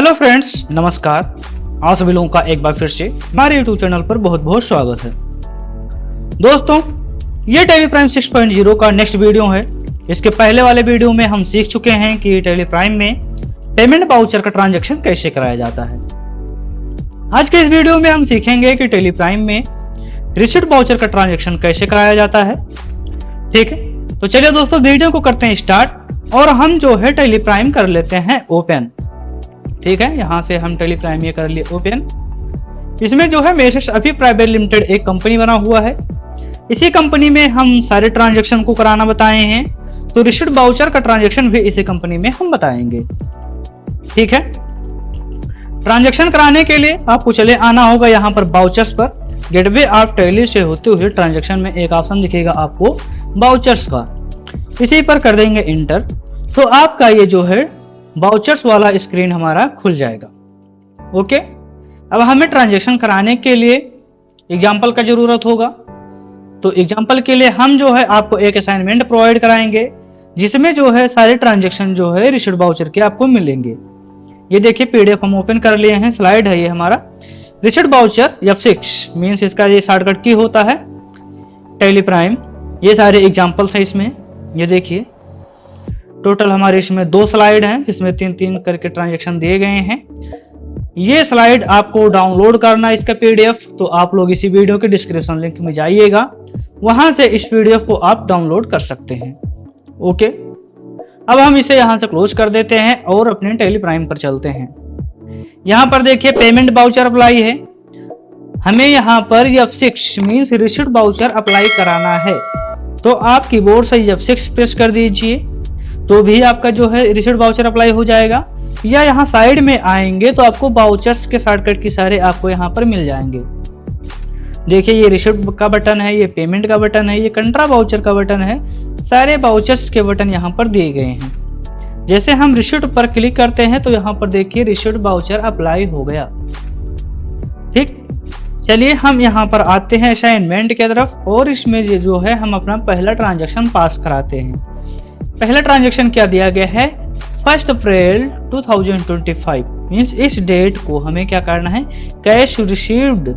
Hello friends, नमस्कार। आप सभी लोगों का एक बार फिर से हमारे यूट्यूब चैनल पर बहुत बहुत स्वागत है। दोस्तों, ये टैली प्राइम 6.0 का नेक्स्ट वीडियो है। इसके पहले वाले वीडियो में हम सीख चुके हैं कि टैली प्राइम में पेमेंट वाउचर का ट्रांजैक्शन कैसे कराया जाता है। आज के इस वीडियो में हम सीखेंगे कि टैली प्राइम में रिसीट वाउचर का ट्रांजैक्शन कैसे कराया जाता है। ठीक है, तो चलिए दोस्तों वीडियो को करते हैं स्टार्ट और हम जो है टैली प्राइम कर लेते हैं ओपन। ठीक है, यहाँ से हम टैली प्राइम ये कर लिए ओपन। इसमें जो है मेसेज अभी प्राइवेट लिमिटेड एक कंपनी बना हुआ है। इसी कंपनी में हम सारे ट्रांजैक्शन को कराना बताए हैं, तो रिसीट वाउचर का ट्रांजैक्शन भी इसी कंपनी में हम बताएंगे। ठीक है, ट्रांजैक्शन कराने के लिए आपको चले आना होगा यहाँ पर वाउचर्स पर। गेटवे ऑफ टैली से होते हुए ट्रांजैक्शन में एक ऑप्शन दिखेगा आपको वाउचर्स का, इसी पर कर देंगे इंटर। तो आपका ये जो है वाउचर्स वाला स्क्रीन हमारा खुल जाएगा। ओके, अब हमें ट्रांजैक्शन कराने के लिए एग्जाम्पल का जरूरत होगा। तो एग्जाम्पल के लिए हम जो है आपको एक असाइनमेंट प्रोवाइड कराएंगे, जिसमें जो है सारे ट्रांजैक्शन जो है रिसीट वाउचर के आपको मिलेंगे। ये देखिए पीडीएफ हम ओपन कर लिए हैं, स्लाइड है ये हमारा रिसीट वाउचर F6 मीन्स इसका ये शॉर्टकट की होता है टैली प्राइम। ये सारे एग्जाम्पल्स हैं इसमें। ये देखिए टोटल हमारे इसमें 2 स्लाइड हैं, जिसमें 3-3 करके ट्रांजैक्शन दिए गए हैं। ये स्लाइड आपको डाउनलोड करना है इसका पीडीएफ, तो आप लोग इसी वीडियो के डिस्क्रिप्शन लिंक में जाइएगा, वहां से इस पीडीएफ को आप डाउनलोड कर सकते हैं। ओके, अब हम इसे यहां से क्लोज कर देते हैं और अपने टैली प्राइम पर चलते हैं। यहां पर देखिए पेमेंट वाउचर अप्लाई है। हमें यहां पर F6 means receipt voucher apply कराना है, तो आप कीबोर्ड से F6 प्रेस कर दीजिए, तो भी आपका जो है रिसीट वाउचर अप्लाई हो जाएगा। या यहाँ साइड में आएंगे तो आपको वाउचर्स के शॉर्टकट की सारे आपको यहाँ पर मिल जाएंगे। देखिए ये रिसीट का बटन है, ये पेमेंट का बटन है, ये कंट्रा वाउचर का बटन है। सारे वाउचर्स के बटन यहाँ पर दिए गए हैं। जैसे हम रिसीट पर क्लिक करते हैं तो यहाँ पर देखिए रिसीट वाउचर अप्लाई हो गया। ठीक, चलिए हम यहाँ पर आते हैं असाइनमेंट की तरफ और इसमें जो है हम अपना पहला ट्रांजैक्शन पास कराते हैं। पहला ट्रांजैक्शन क्या दिया गया है, 1 अप्रैल 2025 मीन्स इस डेट को हमें क्या करना है, कैश रिसीव्ड,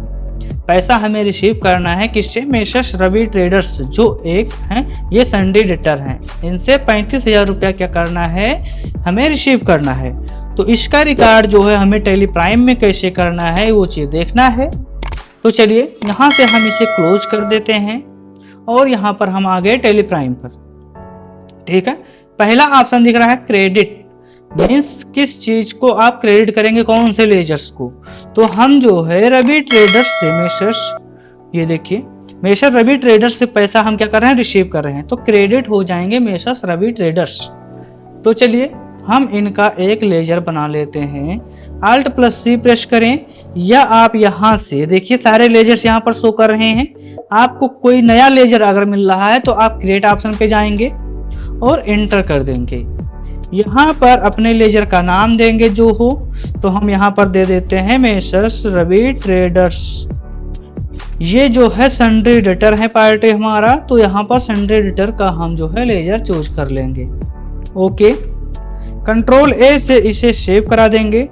पैसा हमें रिसीव करना है किससे, मेसेज रवि ट्रेडर्स जो एक हैं, ये संडे डेटर हैं, इनसे 35,000 रुपया क्या करना है, हमें रिसीव करना है। तो इसका रिकॉर्ड जो है हमें टैली प्राइम में कैसे करना है वो चीज देखना है। तो चलिए यहाँ से हम इसे क्लोज कर देते हैं और यहाँ पर हम आ गए टैली प्राइम पर। ठीक है, पहला ऑप्शन दिख रहा है क्रेडिट मीन्स किस चीज को आप क्रेडिट करेंगे, कौन से लेजर्स को। तो हम जो है रवि ट्रेडर्स से मेसर्स, ये देखिए मेसर रवि ट्रेडर्स से पैसा हम क्या कर रहे हैं, रिसीव कर रहे हैं, तो क्रेडिट हो जाएंगे मेसर्स रवि ट्रेडर्स। तो चलिए हम इनका एक लेजर बना लेते हैं। Alt+C प्रेस करें या आप यहाँ से देखिए सारे लेजर्स यहाँ पर शो कर रहे हैं। आपको कोई नया लेजर अगर मिल रहा है तो आप क्रिएट ऑप्शन पे जाएंगे और एंटर कर देंगे। यहाँ पर अपने लेजर का नाम देंगे जो हो, तो हम यहाँ पर दे देते हैं मेसर्स रवि ट्रेडर्स। ये जो है संडे डेटर है पार्टी हमारा, तो यहाँ पर संडे डेटर का हम जो है लेजर चूज कर लेंगे। ओके, Ctrl+A से इसे सेव करा देंगे।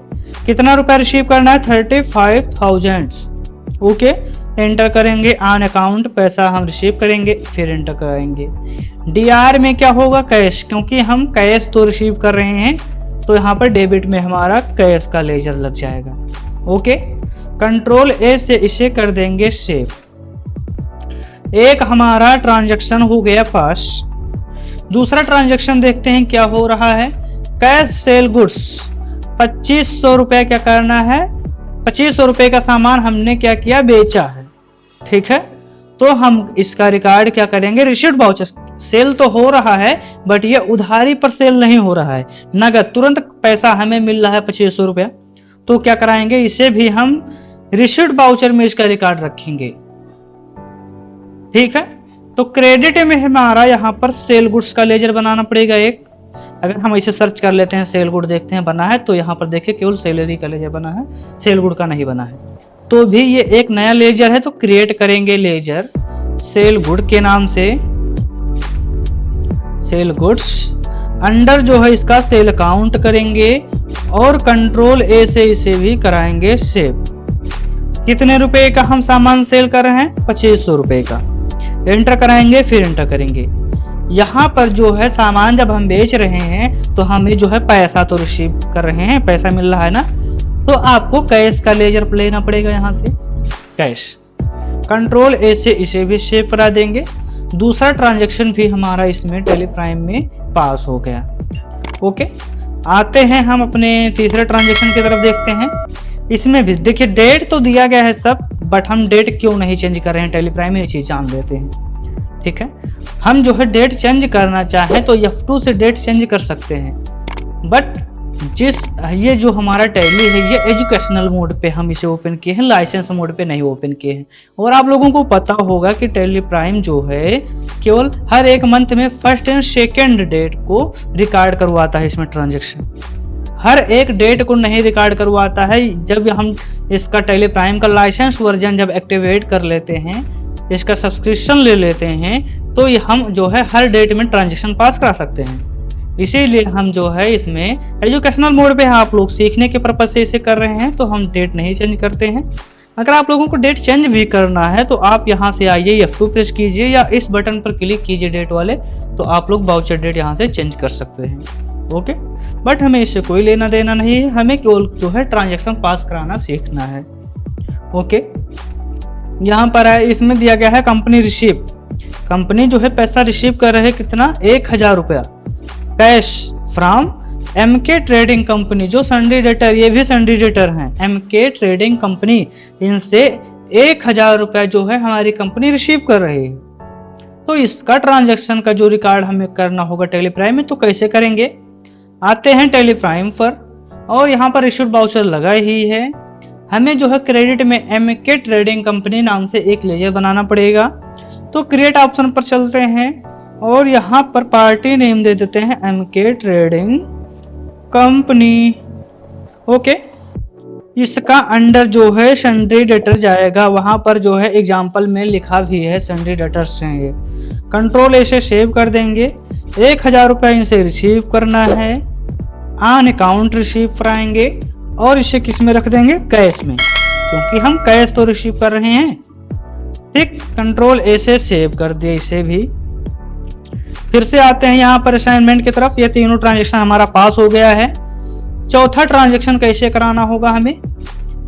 कितना रुपया रिसीव करना है, 35,000। ओके, एंटर करेंगे। ऑन अकाउंट पैसा हम रिसीव करेंगे, फिर एंटर करेंगे। DR में क्या होगा, कैश, क्योंकि हम कैश तो रिसीव कर रहे हैं, तो यहाँ पर डेबिट में हमारा कैश का लेजर लग जाएगा। ओके, Ctrl+A से इसे कर देंगे सेव। एक हमारा ट्रांजैक्शन हो गया पास। दूसरा ट्रांजैक्शन देखते हैं क्या हो रहा है। कैश सेल गुड्स 2500 रुपया क्या करना है, 2500 रुपये का सामान हमने क्या किया, बेचा है। ठीक है, तो हम इसका रिकॉर्ड क्या करेंगे, रिसीट वाउचर। सेल तो हो रहा है बट ये उधारी पर सेल नहीं हो रहा है, नगद तुरंत पैसा हमें मिल रहा है 2500 रुपया। तो क्या कराएंगे, इसे भी हम रिसीट वाउचर में इसका रिकॉर्ड रखेंगे। ठीक है, तो क्रेडिट में हमारा यहाँ पर सेल गुड्स का लेजर बनाना पड़ेगा एक। अगर हम इसे सर्च कर लेते हैं, सेल गुड देखते हैं बना है, तो यहाँ पर देखिए केवल सैलरी का लेजर बना है, सेल गुड का नहीं बना है। तो भी ये एक नया लेजर है, तो क्रिएट करेंगे लेजर सेल गुड के नाम से, सेल गुड्स अंडर जो है इसका सेल काउंट करेंगे और कंट्रोल ए से इसे भी कराएंगे सेव। कितने रुपए का हम सामान सेल कर रहे हैं? 2500 रुपए का। एंटर कराएंगे, फिर एंटर करेंगे। यहाँ पर जो है सामान जब हम बेच रहे हैं तो हमें जो है पैसा तो रिसीव कर रहे हैं, पैसा मिल रहा है ना, तो आपको कैश का लेजर लेना पड़ेगा। यहाँ से कैश, कंट्रोल ए से इसे भी सेव करा देंगे। दूसरा ट्रांजैक्शन भी हमारा इसमें टेली प्राइम में पास हो गया। ओके, आते हैं हम अपने तीसरे ट्रांजैक्शन की तरफ, देखते हैं। इसमें भी देखिए डेट तो दिया गया है सब, बट हम डेट क्यों नहीं चेंज कर रहे हैं टेली प्राइम में, ये चीज जान लेते हैं। ठीक है, हम जो है डेट चेंज करना चाहें तो F2 से डेट चेंज कर सकते हैं, बट ये जो हमारा टैली है ये एजुकेशनल मोड पे हम इसे ओपन किए हैं, लाइसेंस मोड पे नहीं ओपन किए हैं। और आप लोगों को पता होगा कि टेली प्राइम जो है केवल हर एक मंथ में फर्स्ट एंड सेकेंड डेट को रिकॉर्ड करवाता है। इसमें ट्रांजेक्शन हर एक डेट को नहीं रिकॉर्ड करवाता है। जब हम इसका टेली प्राइम का लाइसेंस वर्जन जब एक्टिवेट कर लेते हैं, इसका सब्सक्रिप्शन ले लेते हैं, तो ये हम जो है हर डेट में ट्रांजेक्शन पास करा सकते हैं। इसीलिए हम जो है इसमें एजुकेशनल मोड पे आप लोग सीखने के पर्पज से इसे कर रहे हैं, तो हम डेट नहीं चेंज करते हैं। अगर आप लोगों को डेट चेंज भी करना है तो आप यहाँ से आइए, F2 प्रेस कीजिए या इस बटन पर क्लिक कीजिए डेट वाले, तो आप लोग वाउचर डेट यहाँ से चेंज कर सकते हैं। ओके, बट हमें इससे कोई लेना देना नहीं है, हमें केवल जो है ट्रांजेक्शन पास कराना सीखना है। ओके, यहाँ पर है, इसमें दिया गया है कंपनी रिसीव। कंपनी जो है पैसा रिसीव कर रहे हैं कितना? 1000 रुपया cash from MK trading company, जो सन्डी डेटर, ये भी सन्डी डेटर हैं, MK ट्रेडिंग कंपनी, इनसे 1000 रुपया जो है हमारी कंपनी रिसीव कर रही है। तो इसका ट्रांजैक्शन का जो रिकॉर्ड हमें करना होगा टेली प्राइम में, तो कैसे करेंगे? आते हैं टेली प्राइम पर और यहाँ पर इश्यूड वाउचर लगा ही है। हमें जो है क्रेडिट में MK ट्रेडिंग कंपनी नाम से एक लेजर बनाना पड़ेगा। तो क्रिएट ऑप्शन पर चलते हैं और यहाँ पर पार्टी नेम दे देते हैं MK ट्रेडिंग कंपनी। ओके, इसका अंडर जो है सन्ड्री डेटर जाएगा, वहां पर जो है एग्जाम्पल में लिखा भी है सन्ड्री डेटर्स हैं ये। कंट्रोल ए से सेव कर देंगे। 1000 रुपया इनसे रिसीव करना है, ऑन अकाउंट रिसीव कराएंगे और इसे किस में रख देंगे? कैश में, क्योंकि हम कैश तो रिसीव कर रहे हैं। ठीक, कंट्रोल ए से सेव कर दिए इसे भी। फिर से आते हैं यहाँ पर असाइनमेंट की तरफ। ये तीनों ट्रांजैक्शन हमारा पास हो गया है। चौथा ट्रांजैक्शन कैसे कराना होगा हमें,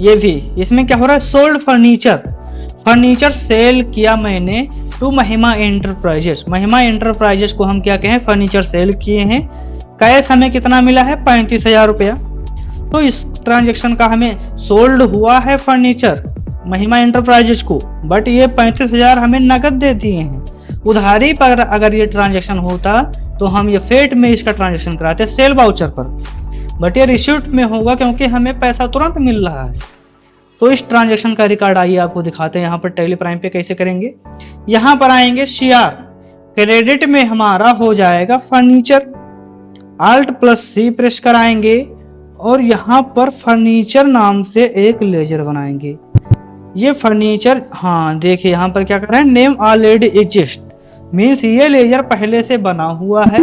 ये भी इसमें क्या हो रहा है? सोल्ड फर्नीचर सेल किया मैंने टू महिमा एंटरप्राइजेस। महिमा एंटरप्राइजेस को हम क्या कहें? फर्नीचर सेल किए हैं। कैश हमें कितना मिला है? 35,000 रुपया। तो इस ट्रांजैक्शन का हमें सोल्ड हुआ है फर्नीचर महिमा एंटरप्राइजेस को, बट ये 35,000 हमें नगद दे दिए हैं। उधारी पर अगर ये ट्रांजैक्शन होता तो हम ये फेट में इसका ट्रांजैक्शन कराते सेल वाउचर पर, बट ये रिसीप्ट में होगा क्योंकि हमें पैसा तुरंत मिल रहा है। तो इस ट्रांजैक्शन का रिकॉर्ड आइए आपको दिखाते हैं यहाँ पर टेली प्राइम पे कैसे करेंगे। यहाँ पर आएंगे CR, क्रेडिट में हमारा हो जाएगा फर्नीचर। Alt+C प्रेस कराएंगे और यहाँ पर फर्नीचर नाम से एक लेजर बनाएंगे। ये फर्नीचर, हाँ देखिए यहाँ पर क्या कर रहे हैं? नेम ऑलरेडी एग्जिस्ट, मीन्स ये लेजर पहले से बना हुआ है,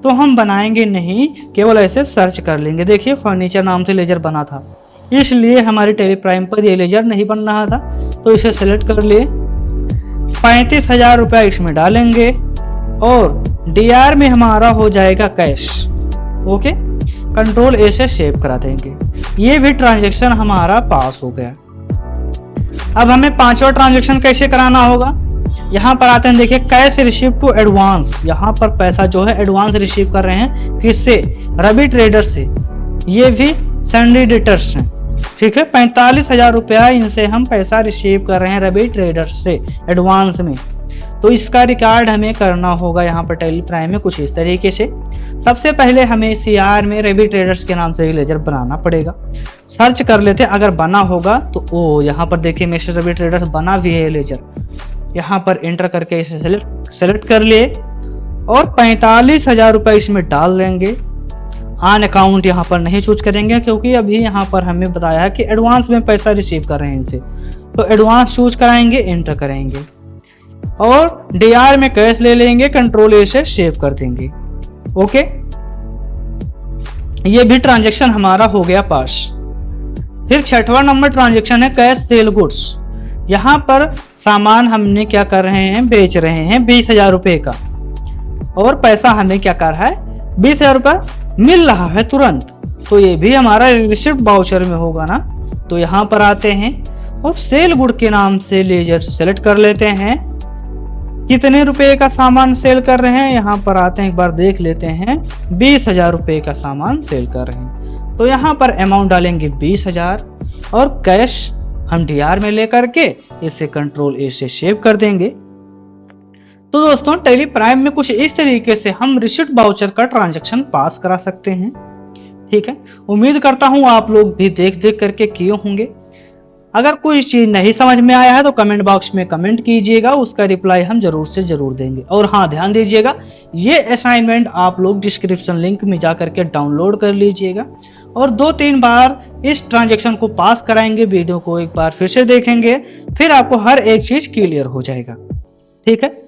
तो हम बनाएंगे नहीं, केवल ऐसे सर्च कर लेंगे। देखिए फर्नीचर नाम से लेजर बना था, इसलिए हमारी टेली प्राइम पर ये लेजर नहीं बन रहा था। तो इसे सेलेक्ट कर लिए, 35,000 रुपया इसमें डालेंगे और DR में हमारा हो जाएगा कैश। ओके, कंट्रोल ए से सेव करा देंगे। ये भी ट्रांजैक्शन हमारा पास हो गया। अब हमें पांचवा ट्रांजैक्शन कैसे कराना होगा? यहाँ पर आते हैं, देखिए कैश रिसीव टू एडवांस। यहाँ पर पैसा जो है एडवांस रिसीव कर रहे हैं, किससे? रवि ट्रेडर से। ये भी सन्डी डेटर्स हैं। ठीक है, 45,000 रुपया इनसे हम पैसा रिसीव कर रहे हैं रवि ट्रेडर्स से एडवांस में। तो इसका रिकॉर्ड हमें करना होगा यहाँ पर टेली प्राइम में कुछ इस तरीके से। सबसे पहले हमें CR में रवि ट्रेडर्स के नाम से एक लेजर बनाना पड़ेगा। सर्च कर लेते हैं, अगर बना होगा तो ओ यहाँ पर देखिए मिस्टर रवि ट्रेडर्स बना भी है लेजर। यहाँ पर एंटर करके इसे सेलेक्ट कर लिए और 45,000 रुपये इसमें डाल देंगे। ऑन अकाउंट यहाँ पर नहीं चूज करेंगे क्योंकि अभी यहाँ पर हमें बताया है कि एडवांस में पैसा रिसीव कर रहे हैं इनसे, तो एडवांस चूज कराएंगे, एंटर करेंगे और DR में कैश ले लेंगे, कंट्रोल ए से सेव कर देंगे। ओके, ये भी ट्रांजैक्शन हमारा हो गया पास। फिर छठवां नंबर ट्रांजैक्शन है कैश सेल गुड्स। यहाँ पर सामान हमने क्या कर रहे हैं, बेच रहे हैं 20,000 रुपए का, और पैसा हमें क्या कर रहा है, 20,000 रुपया मिल रहा है तुरंत। तो ये भी हमारा रिसिप्ट वाउचर में होगा ना। तो यहाँ पर आते हैं और सेल गुड के नाम से लेजर सेलेक्ट कर लेते हैं, कितने रुपए का सामान सेल कर रहे हैं। यहाँ पर आते हैं, एक बार देख लेते हैं, 20,000 रुपए का सामान सेल कर रहे हैं। तो यहाँ पर अमाउंट डालेंगे 20,000 और कैश हम डीआर में लेकर के इसे कंट्रोल ए से सेव कर देंगे। तो दोस्तों टैली प्राइम में कुछ इस तरीके से हम रिसिप्ट वाउचर का ट्रांजैक्शन पास करा सकते हैं। ठीक है, उम्मीद करता हूं आप लोग भी देख देख करके किए होंगे। अगर कोई चीज नहीं समझ में आया है तो कमेंट बॉक्स में कमेंट कीजिएगा, उसका रिप्लाई हम जरूर से जरूर देंगे। और हाँ, ध्यान दीजिएगा, ये असाइनमेंट आप लोग डिस्क्रिप्शन लिंक में जा करके डाउनलोड कर लीजिएगा और 2-3 बार इस ट्रांजैक्शन को पास कराएंगे। वीडियो को एक बार फिर से देखेंगे, फिर आपको हर एक चीज क्लियर हो जाएगा। ठीक है,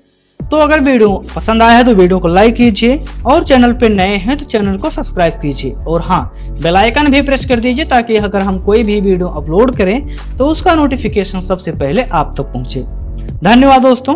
तो अगर वीडियो पसंद आया है तो वीडियो को लाइक कीजिए और चैनल पे नए हैं तो चैनल को सब्सक्राइब कीजिए। और हाँ, बेल आइकन भी प्रेस कर दीजिए ताकि अगर हम कोई भी वीडियो अपलोड करें तो उसका नोटिफिकेशन सबसे पहले आप तक पहुंचे। धन्यवाद दोस्तों।